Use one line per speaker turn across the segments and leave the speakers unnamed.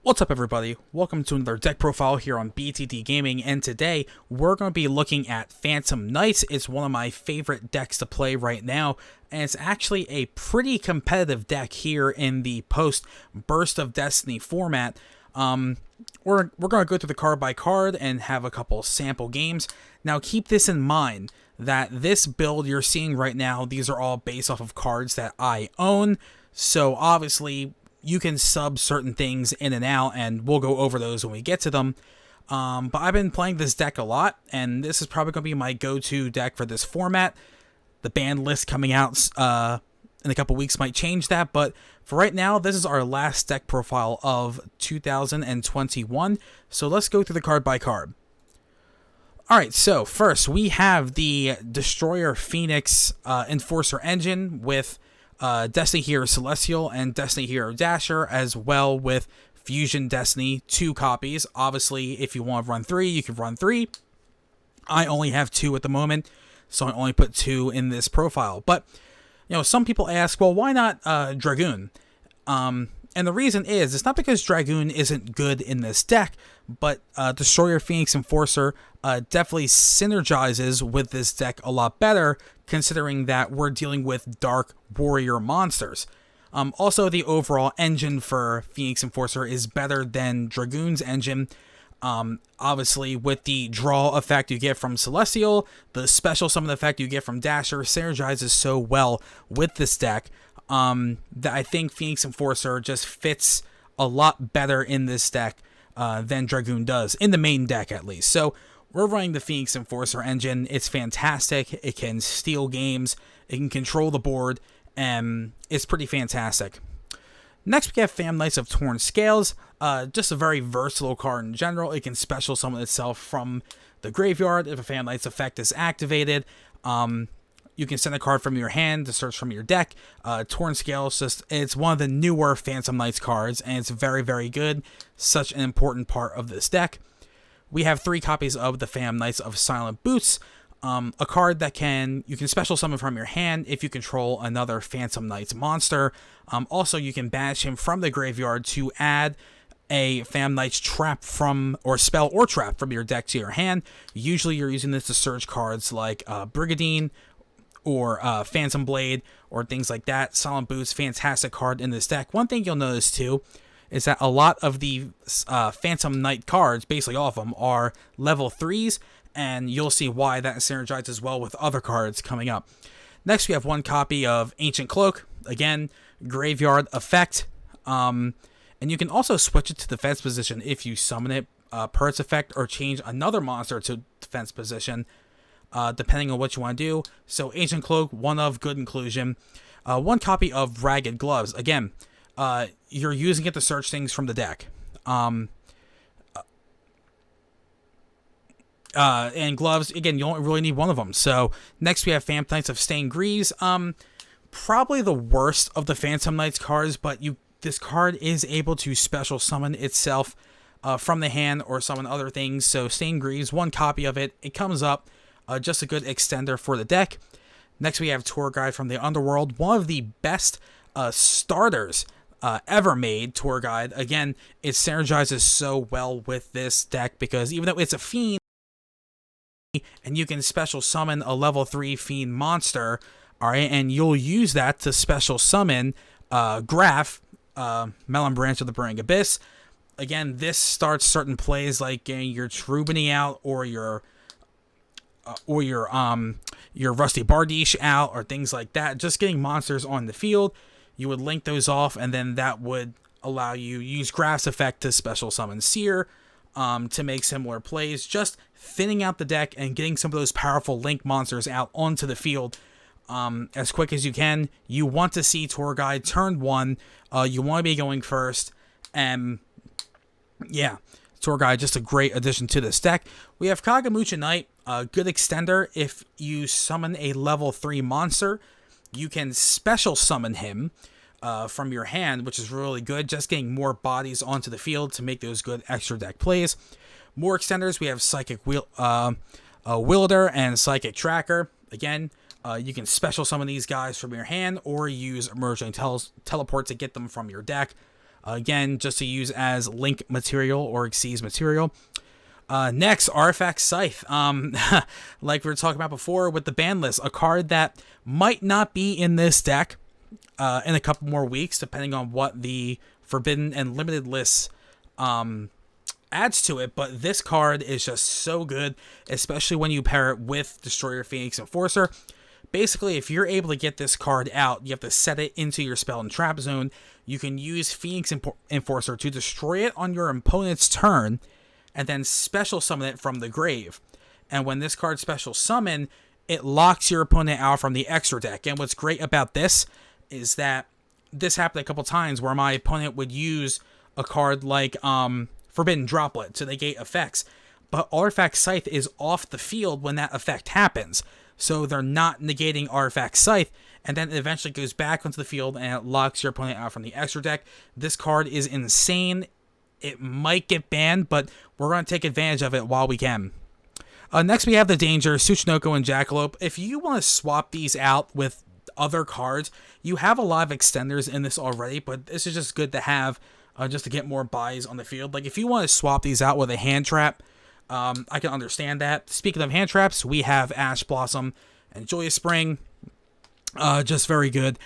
What's up, everybody? Welcome to another deck profile here on BTT Gaming, and today we're going to be looking at Phantom Knights. It's one of my favorite decks to play right now, and it's actually a pretty competitive deck here in the post-Burst of Destiny format. We're going to go through the card by card and have a couple sample games. Now, keep this in mind, that this build you're seeing right now, these are all based off of cards that I own, so obviously you can sub certain things in and out, and we'll go over those when we get to them. But I've been playing this deck a lot, and this is probably going to be my go-to deck for this format. The ban list coming out in a couple weeks might change that, but for right now, this is our last deck profile of 2021. So let's go through the card by card. Alright, so first we have the Destroyer Phoenix Enforcer engine with Destiny Hero Celestial and Destiny Hero Dasher, as well with Fusion Destiny, 2 copies. Obviously, if you want to run 3, you can run 3. I only have 2 at the moment, so I only put 2 in this profile. But, you know, some people ask, well, why not Dragoon? And the reason is, it's not because Dragoon isn't good in this deck, but Destroyer Phoenix Enforcer definitely synergizes with this deck a lot better, considering that we're dealing with Dark Warrior monsters. Also, the overall engine for Phoenix Enforcer is better than Dragoon's engine. Obviously, with the draw effect you get from Celestial, the special summon effect you get from Dasher synergizes so well with this deck that I think Phoenix Enforcer just fits a lot better in this deck than Dragoon does, in the main deck at least. So we're running the Phoenix Enforcer engine. It's fantastic. It can steal games, it can control the board, and it's pretty fantastic. Next we have Phantom Knights of Torn Scales. Just a very versatile card in general. It can special summon itself from the graveyard if a Phantom Knights effect is activated. You can send a card from your hand to search from your deck. Torn Scales, it's one of the newer Phantom Knights cards, and it's very, very good. Such an important part of this deck. We have 3 copies of the Phantom Knights of Silent Boots. A card that you can special summon from your hand if you control another Phantom Knights monster. Also, you can banish him from the graveyard to add a Phantom Knights trap or spell or trap from your deck to your hand. Usually you're using this to search cards like Brigadine or Phantom Blade, or things like that. Silent Boots, fantastic card in this deck. One thing you'll notice too is that a lot of the Phantom Knight cards, basically all of them, are level 3s, and you'll see why that synergizes well with other cards coming up. Next, we have 1 copy of Ancient Cloak. Again, graveyard effect. And you can also switch it to defense position if you summon it per its effect, or change another monster to defense position, depending on what you want to do. So Ancient Cloak, 1 of good inclusion. 1 copy of Ragged Gloves. Again, you're using it to search things from the deck. And gloves, again, you only really need 1 of them. So next we have Phantom Knights of Stained Greaves. Probably the worst of the Phantom Knights cards, but this card is able to special summon itself from the hand or summon other things. So Stained Greaves, 1 copy of it. It comes up. Just a good extender for the deck. Next we have Tour Guide from the Underworld. One of the best starters ever made, Tour Guide. Again, it synergizes so well with this deck because even though it's a fiend, and you can special summon a level 3 fiend monster, alright, and you'll use that to special summon Graph, Melon Branch of the Burning Abyss. Again, this starts certain plays like getting your Trubany out, or your Rusty Bardiche out, or things like that. Just getting monsters on the field, you would link those off, and then that would allow you use Graph's effect to special summon Seer to make similar plays. Just thinning out the deck and getting some of those powerful link monsters out onto the field as quick as you can. You want to see Tour Guide turn 1. You want to be going first, and yeah, Tour Guide, just a great addition to this deck. We have Kagamucha Knight, a good extender. If you summon a level 3 monster, you can special summon him from your hand, which is really good. Just getting more bodies onto the field to make those good extra deck plays. More extenders, we have Psychic Wielder and Psychic Tracker. Again, you can special summon these guys from your hand, or use Emerging Teleport to get them from your deck. Again, just to use as link material or Xyz material. Next, Arfax Scythe. Like we were talking about before with the ban list, a card that might not be in this deck in a couple more weeks, depending on what the Forbidden and Limited lists adds to it. But this card is just so good, especially when you pair it with Destroyer Phoenix Enforcer. Basically, if you're able to get this card out, you have to set it into your spell and trap zone. You can use Phoenix Enforcer to destroy it on your opponent's turn, and then special summon it from the grave. And when this card special summon, it locks your opponent out from the extra deck. And what's great about this is that this happened a couple times where my opponent would use a card like Forbidden Droplet to negate effects, but Arfax Scythe is off the field when that effect happens. So they're not negating Arfax Scythe, and then it eventually goes back onto the field and it locks your opponent out from the extra deck. This card is insane. It might get banned, but we're going to take advantage of it while we can. Next, we have the Danger, Tsuchinoko, and Jackalope. If you want to swap these out with other cards, you have a lot of extenders in this already, but this is just good to have just to get more buys on the field. Like, if you want to swap these out with a hand trap, I can understand that. Speaking of hand traps, we have Ash Blossom and Joyous Spring. Just very good.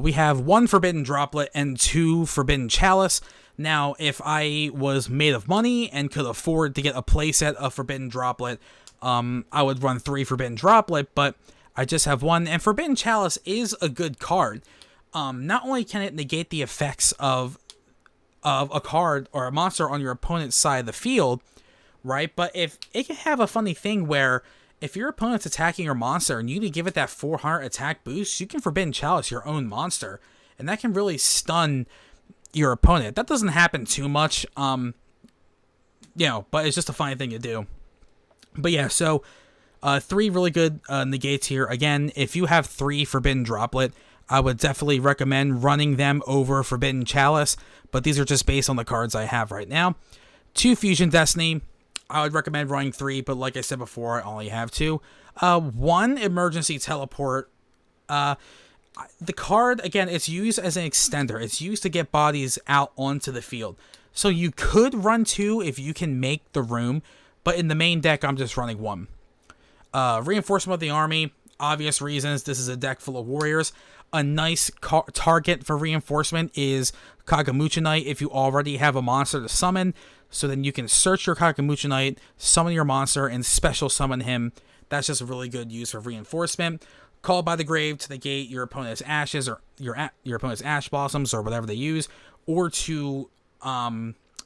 We have 1 Forbidden Droplet and 2 Forbidden Chalice. Now, if I was made of money and could afford to get a playset of Forbidden Droplet, I would run 3 Forbidden Droplet, but I just have 1. And Forbidden Chalice is a good card. Not only can it negate the effects of a card or a monster on your opponent's side of the field, right? But if it can have a funny thing where if your opponent's attacking your monster and you need to give it that 400 attack boost, you can Forbidden Chalice your own monster, and that can really stun your opponent. That doesn't happen too much, but it's just a funny thing to do. But yeah, so 3 really good negates here. Again, if you have 3 Forbidden Droplet, I would definitely recommend running them over Forbidden Chalice, but these are just based on the cards I have right now. 2 Fusion Destiny, I would recommend running 3, but like I said before, I only have 2. 1 Emergency Teleport. The card, again, it's used as an extender. It's used to get bodies out onto the field. So you could run 2 if you can make the room, but in the main deck, I'm just running 1. Reinforcement of the Army, obvious reasons. This is a deck full of warriors. A nice target for reinforcement is Kagamucha Knight if you already have a monster to summon. So then you can search your Kagamucha Knight, summon your monster, and special summon him. That's just a really good use for reinforcement. Called by the Grave to negate your opponent's ashes or your opponent's ash blossoms or whatever they use, or to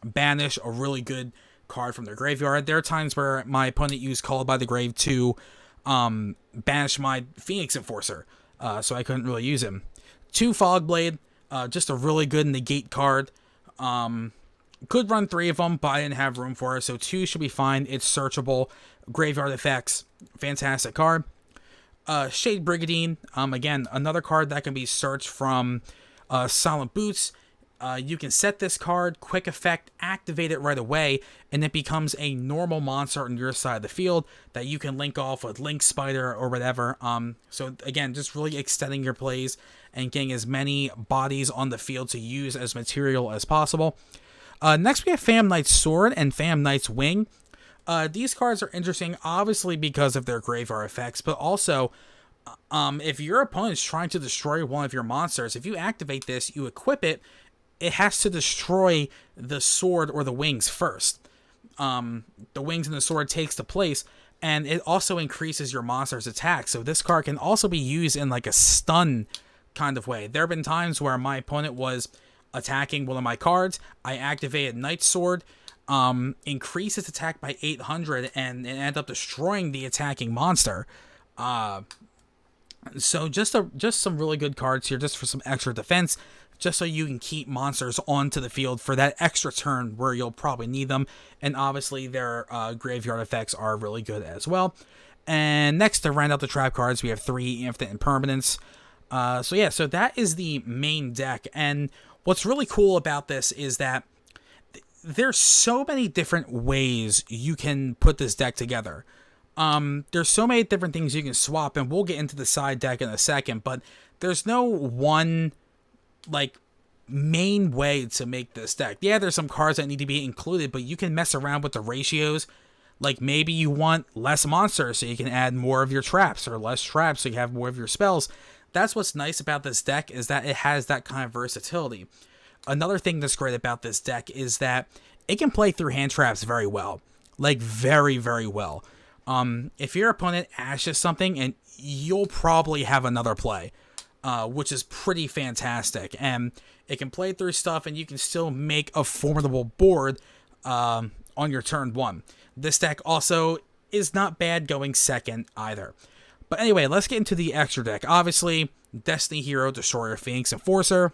banish a really good card from their graveyard. There are times where my opponent used Called by the Grave to banish my Phoenix Enforcer, so I couldn't really use him. 2 Fogblade, just a really good negate card. Could run 3 of them, but I didn't have room for it, so 2 should be fine. It's searchable. Graveyard effects, fantastic card. Shade Brigandine, again, another card that can be searched from Silent Boots. You can set this card, quick effect, activate it right away, and it becomes a normal monster on your side of the field that you can link off with Link Spider or whatever. So again, just really extending your plays and getting as many bodies on the field to use as material as possible. Next, we have Phantom Knight's Sword and Phantom Knight's Wing. These cards are interesting, obviously, because of their graveyard effects, but also, if your opponent's trying to destroy one of your monsters, if you activate this, you equip it, it has to destroy the sword or the wings first. The wings and the sword takes the place, and it also increases your monster's attack, so this card can also be used in like a stun kind of way. There have been times where my opponent was attacking one of my cards, I activated Knight's Sword, increase its attack by 800 and end up destroying the attacking monster. So just some really good cards here, just for some extra defense, just so you can keep monsters onto the field for that extra turn where you'll probably need them. And obviously their graveyard effects are really good as well. And next, to round out the trap cards, we have 3 Infinite Impermanence. So that is the main deck. And what's really cool about this is that there's so many different ways you can put this deck together. There's so many different things you can swap, and we'll get into the side deck in a second, but there's no one, like, main way to make this deck. Yeah, there's some cards that need to be included, but you can mess around with the ratios. Like maybe you want less monsters so you can add more of your traps, or less traps so you have more of your spells. That's what's nice about this deck, is that it has that kind of versatility. Another thing that's great about this deck is that it can play through hand traps very well. Like very, very well. If your opponent ashes something, and you'll probably have another play, which is pretty fantastic. And it can play through stuff, and you can still make a formidable board on your turn 1. This deck also is not bad going second either. But anyway, let's get into the extra deck. Obviously, Destiny Hero, Destroyer, Phoenix Enforcer.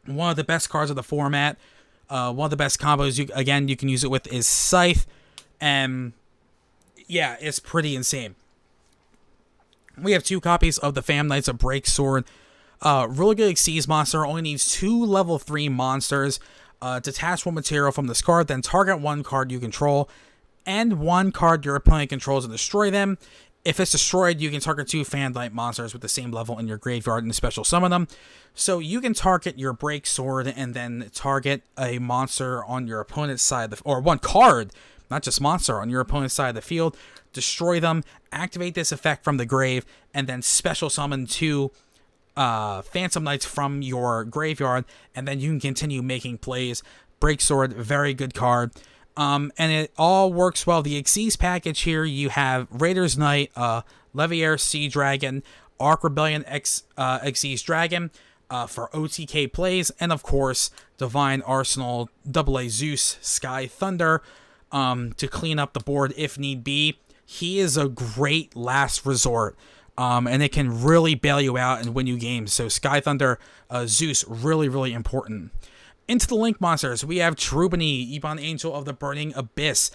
One of the best cards of the format. One of the best combos, you can use it with is Scythe. And yeah, it's pretty insane. We have 2 copies of the Fam Knights of Break Sword. Really good Xyz monster. Only needs 2 level 3 monsters. Detach 1 material from this card. Then target 1 card you control. And 1 card your opponent controls and destroy them. If it's destroyed, you can target 2 Fan Knight monsters with the same level in your graveyard and special summon them. So you can target your Break Sword and then target a monster on your opponent's side, or 1 card, not just monster, on your opponent's side of the field. Destroy them, activate this effect from the grave, and then special summon 2 Phantom Knights from your graveyard, and then you can continue making plays. Break Sword, very good card. And it all works well. The Xyz package here, you have Raider's Knight, Leviair Sea Dragon, Ark Rebellion Xyz Dragon for OTK plays, and of course, Divine Arsenal AA Zeus Sky Thunder to clean up the board if need be. He is a great last resort, and it can really bail you out and win you games. So Sky Thunder, Zeus, really, really important. Into the Link monsters, we have Trubany, Ebon Angel of the Burning Abyss.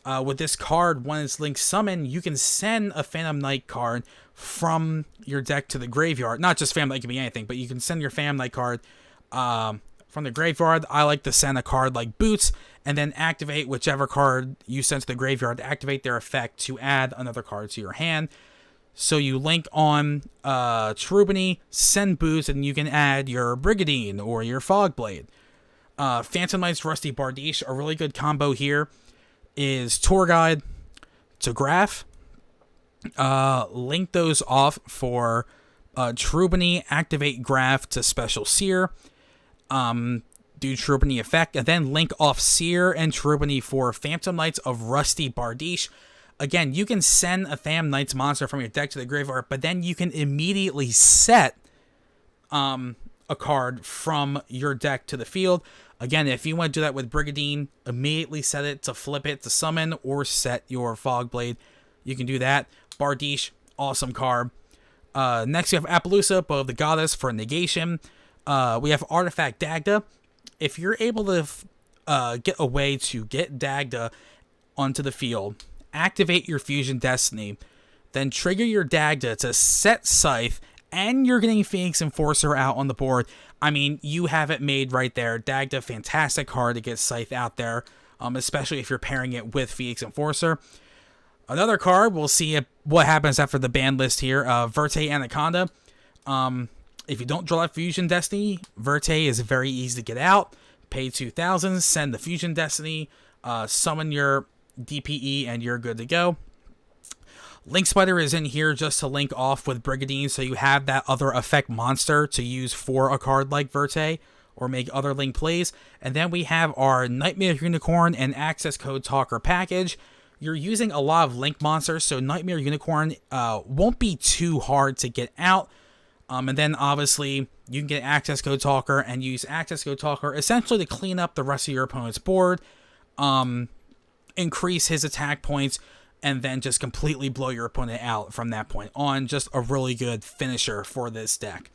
With this card, when it's Link summoned, you can send a Phantom Knight card from your deck to the graveyard. Not just Phantom Knight, it can be anything, but you can send your Phantom Knight card from the graveyard. I like to send a card like Boots, and then activate whichever card you send to the graveyard, activate their effect to add another card to your hand. So you link on Trubany, send Boots, and you can add your Brigadine or your Fogblade. Phantom Knight's Rusty Bardiche, a really good combo here is Tour Guide to Graph. Link those off for Trubany, activate Graph to Special Seer. Do Trubany effect, and then link off Seer and Trubany for Phantom Knights of Rusty Bardiche. Again, you can send a Phantom Knights monster from your deck to the graveyard, but then you can immediately set a card from your deck to the field. Again, if you want to do that with Brigadine, immediately set it to flip it to summon, or set your Fogblade. You can do that. Bardiche, awesome card. Next, we have Appaloosa, Bow of the Goddess for negation. We have Artifact Dagda. If you're able to get a way to get Dagda onto the field, activate your Fusion Destiny, then trigger your Dagda to set Scythe, and you're getting Phoenix Enforcer out on the board. I mean, you have it made right there. Dagda, fantastic card to get Scythe out there, especially if you're pairing it with Phoenix Enforcer. Another card, we'll see what happens after the ban list here, Verte Anaconda. If you don't draw that Fusion Destiny, Verte is very easy to get out. Pay 2,000, send the Fusion Destiny, summon your DPE, and you're good to go. Link Spider is in here just to link off with Brigadine, so you have that other effect monster to use for a card like Verte, or make other Link plays. And then we have our Nightmare Unicorn and Access Code Talker package. You're using a lot of Link monsters, so Nightmare Unicorn won't be too hard to get out. And then obviously you can get Access Code Talker and use Access Code Talker essentially to clean up the rest of your opponent's board, increase his attack points, and then just completely blow your opponent out from that point on. Just a really good finisher for this deck.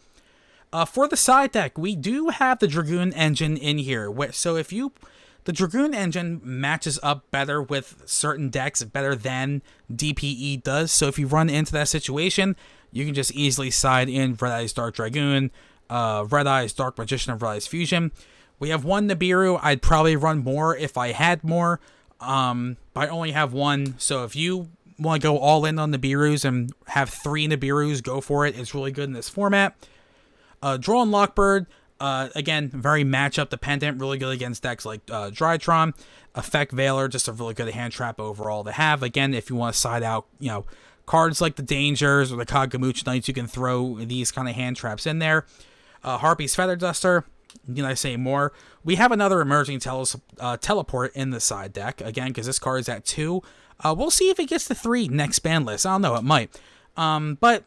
For the side deck, we do have the Dragoon engine in here. So if the Dragoon engine matches up better with certain decks, better than DPE does. So if you run into that situation, you can just easily side in Red Eyes Dark Dragoon, Red Eyes Dark Magician of Red Eyes Fusion. We have one Nibiru. I'd probably run more if I had more. But I only have one, so if you want to go all in on Nibirus and have 3 Nibirus, go for it. It's really good in this format. Droll and Lockbird, Again, very matchup dependent, really good against decks like Drytron, Effect Veiler, just a really good hand trap overall to have. Again, if you want to side out, cards like the Dangers or the Kagamuch Knights, you can throw these kind of hand traps in there. Harpy's Feather Duster, need I say more? We have another emerging teleport in the side deck, again, because this card is at 2. We'll see if it gets to 3 next ban list. I don't know, it might. But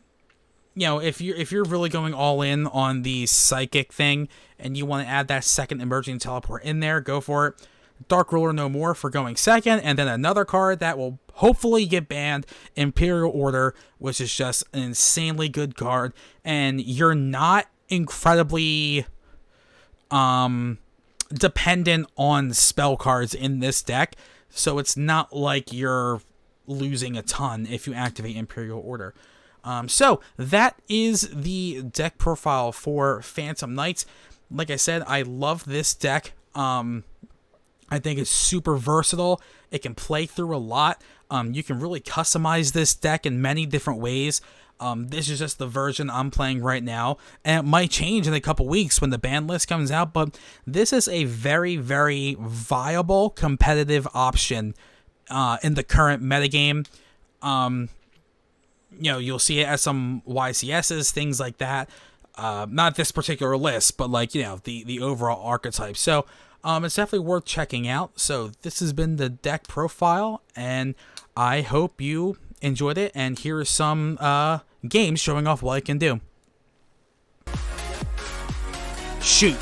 if you're really going all in on the psychic thing and you want to add that second emerging teleport in there, go for it. Dark Ruler No More for going second, and then another card that will hopefully get banned, Imperial Order, which is just an insanely good card, and you're not incredibly dependent on spell cards in this deck, so it's not like you're losing a ton if you activate Imperial Order. So that is the deck profile for Phantom Knights. Like I said, I love this deck. I think it's super versatile. It can play through a lot. You can really customize this deck in many different ways. This is just the version I'm playing right now, and it might change in a couple weeks when the ban list comes out, but this is a very, very viable competitive option in the current metagame. You'll see it as some YCSs, things like that. Not this particular list, but like, the overall archetype. So, it's definitely worth checking out. So this has been the deck profile, and I hope you enjoyed it. And here are some games showing off what I can do. Shoot.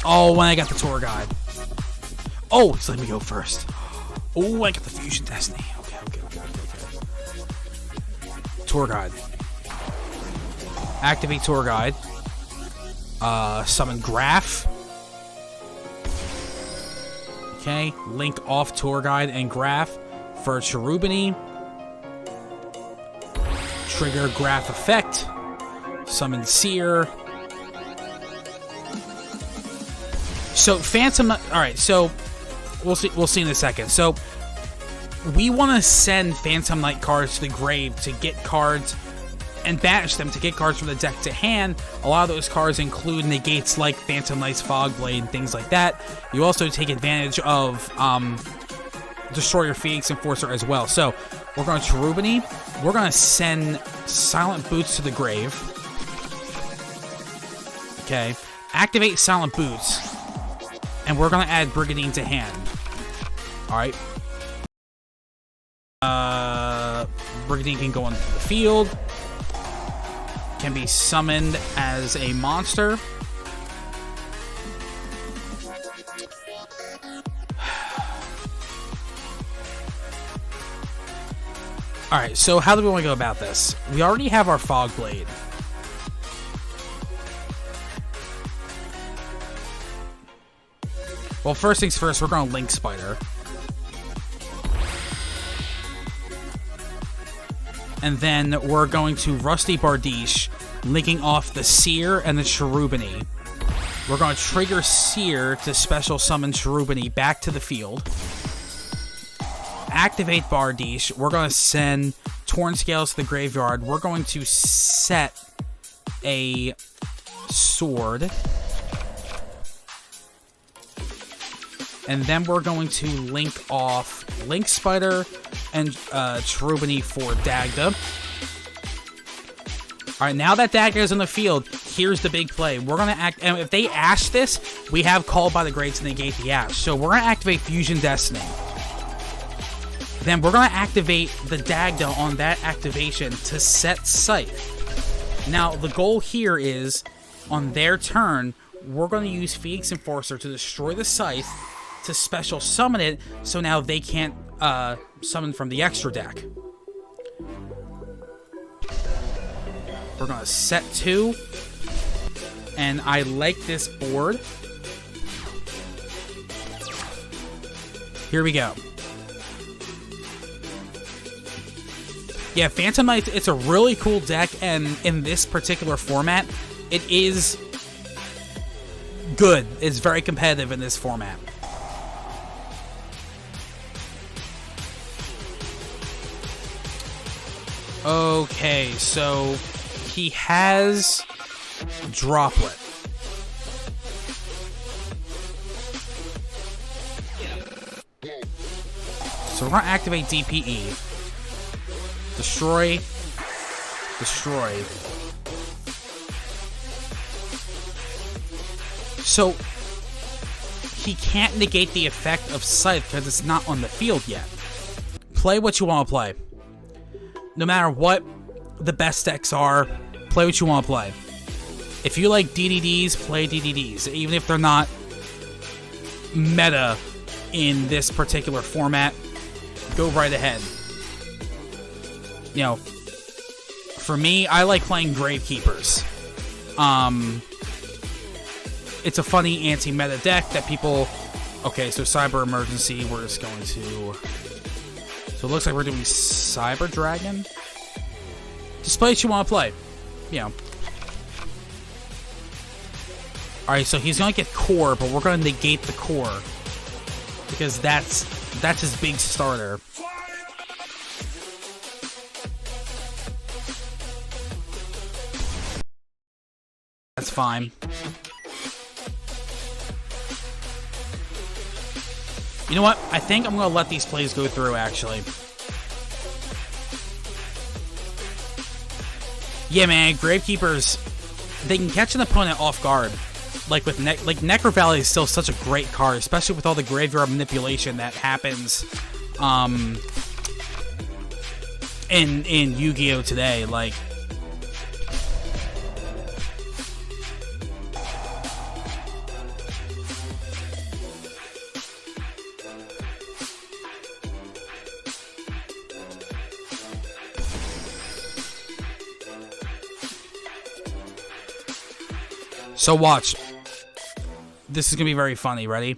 Oh, when I got the tour guide. Oh, just let me go first. Oh, I got the Fusion Destiny. Okay. Tour guide. Activate tour guide. Summon Graph. Okay, link off tour guide and Graph for Cherubini. Trigger Graph effect. Summon Seer. So Phantom. All right, so we'll see in a second. So we want to send Phantom Knight cards to the grave to get cards and banish them to get cards from the deck to hand. A lot of those cards include negates like Phantom Knight's Fogblade and things like that. You also take advantage of Destroyer Phoenix Enforcer as well. So we're going to Cherubini. We're going to send Silent Boots to the grave. Okay. Activate Silent Boots. And we're going to add Brigandine to hand. Alright. Brigandine can go onto the field. Can be summoned as a monster. Alright, so how do we want to go about this? We already have our Fogblade. Well, first things first, we're going to Link Spider. And then we're going to Rusty Bardiche, linking off the Seer and the Cherubini. We're going to trigger Seer to special summon Cherubini back to the field. Activate Bardiche. We're going to send Torn Scales to the graveyard. We're going to set a sword. And then we're going to link off Link Spider and Cherubini for Dagda. Alright, now that Dagda is in the field, here's the big play. We're going to act, and if they Ash this, we have Called by the Greats to negate the Ash. So we're going to activate Fusion Destiny. Then we're going to activate the Dagda on that activation to set Scythe. Now, the goal here is, on their turn, we're going to use Phoenix Enforcer to destroy the Scythe, to special summon it, so now they can't summon from the extra deck. We're gonna set 2, and I like this board. Here we go. Yeah, Phantom Knight, it's a really cool deck, and in this particular format, it is good. It's very competitive in this format. Okay, so he has Droplet. So we're going to activate DPE. Destroy. Destroy. So he can't negate the effect of Scythe because it's not on the field yet. Play what you want to play. No matter what the best decks are, play what you want to play. If you like DDDs, play DDDs. Even if they're not meta in this particular format, go right ahead. You know, for me, I like playing Gravekeepers. It's a funny anti-meta deck that people... Okay, so Cyber Emergency, we're just going to... So it looks like we're doing Cyber Dragon. Just play what you want to play. You know. Alright, so he's going to get Core, but we're going to negate the Core. Because that's his big starter. That's fine. You know what? I think I'm going to let these plays go through, actually. Yeah, man, Gravekeepers, they can catch an opponent off guard. Like with Necro Valley is still such a great card, especially with all the graveyard manipulation that happens in Yu-Gi-Oh! Today. Like, so watch. This is going to be very funny. Ready?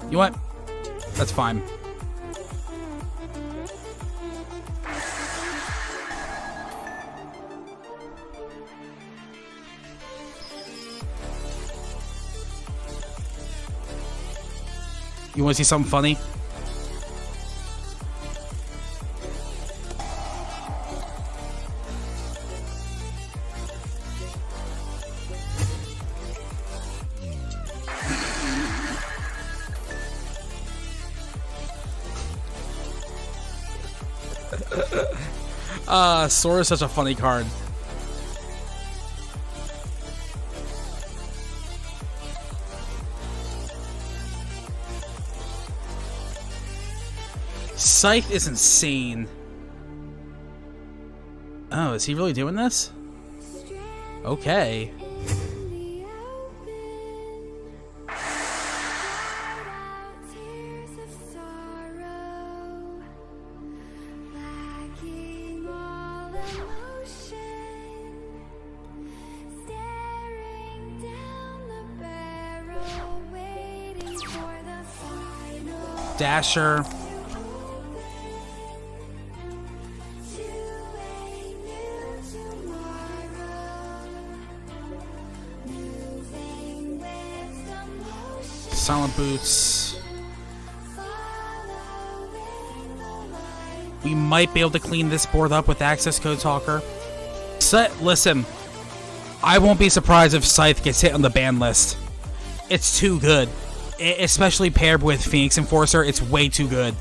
You know what? That's fine. You want to see something funny? Sora is such a funny card. Scythe is insane. Oh, is he really doing this? Okay. Dasher. Silent Boots. We might be able to clean this board up with Access Code Talker. Listen, I won't be surprised if Scythe gets hit on the ban list. It's too good. Especially paired with Phoenix Enforcer, it's way too good.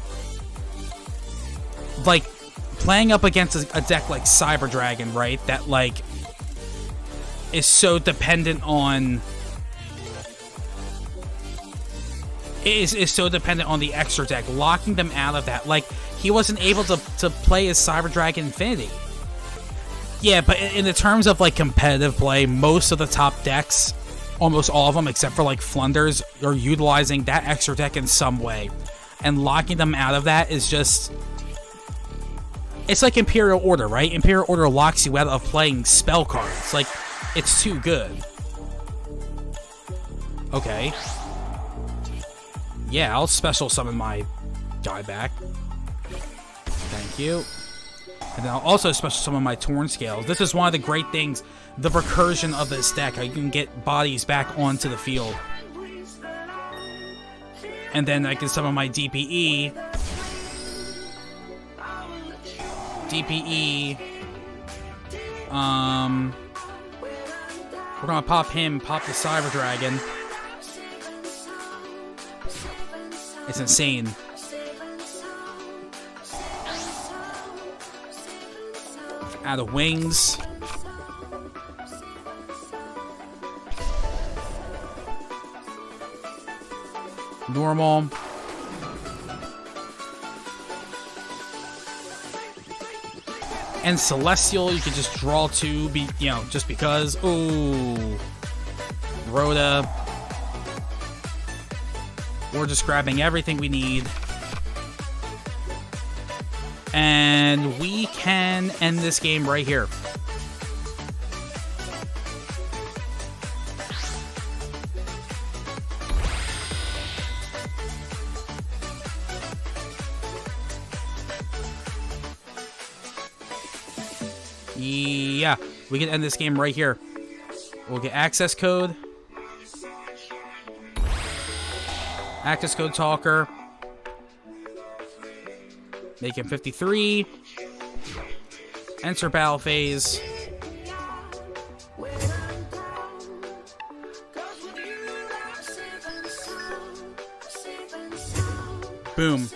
Like, playing up against a deck like Cyber Dragon, right? That, like, is so dependent on... Is so dependent on the extra deck. Locking them out of that. Like, he wasn't able to play his Cyber Dragon Infinity. Yeah, but in the terms of, like, competitive play, most of the top decks, almost all of them, except for, like, Flunders, are utilizing that extra deck in some way. And locking them out of that is just... It's like Imperial Order, right? Imperial Order locks you out of playing spell cards. Like, it's too good. Okay. Yeah, I'll special summon my guy back. Thank you. And then I'll also special summon my Torn Scales. This is one of the great things, the recursion of this deck, how you can get bodies back onto the field. And then I can summon my DPE DPE. We're gonna pop him, pop the Cyber Dragon. It's insane. Out of wings. Normal. And Celestial, you can just draw two, just because. Ooh. Rhoda. We're just grabbing everything we need. And we can end this game right here. Yeah, we can end this game right here. We'll get access code. Access code talker. Make him 53. Enter battle phase. Boom.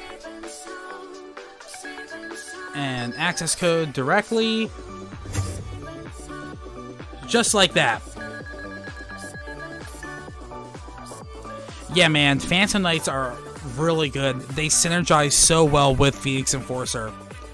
And access code directly. Just like that. Yeah, man, Phantom Knights are really good. They synergize so well with Phoenix Enforcer.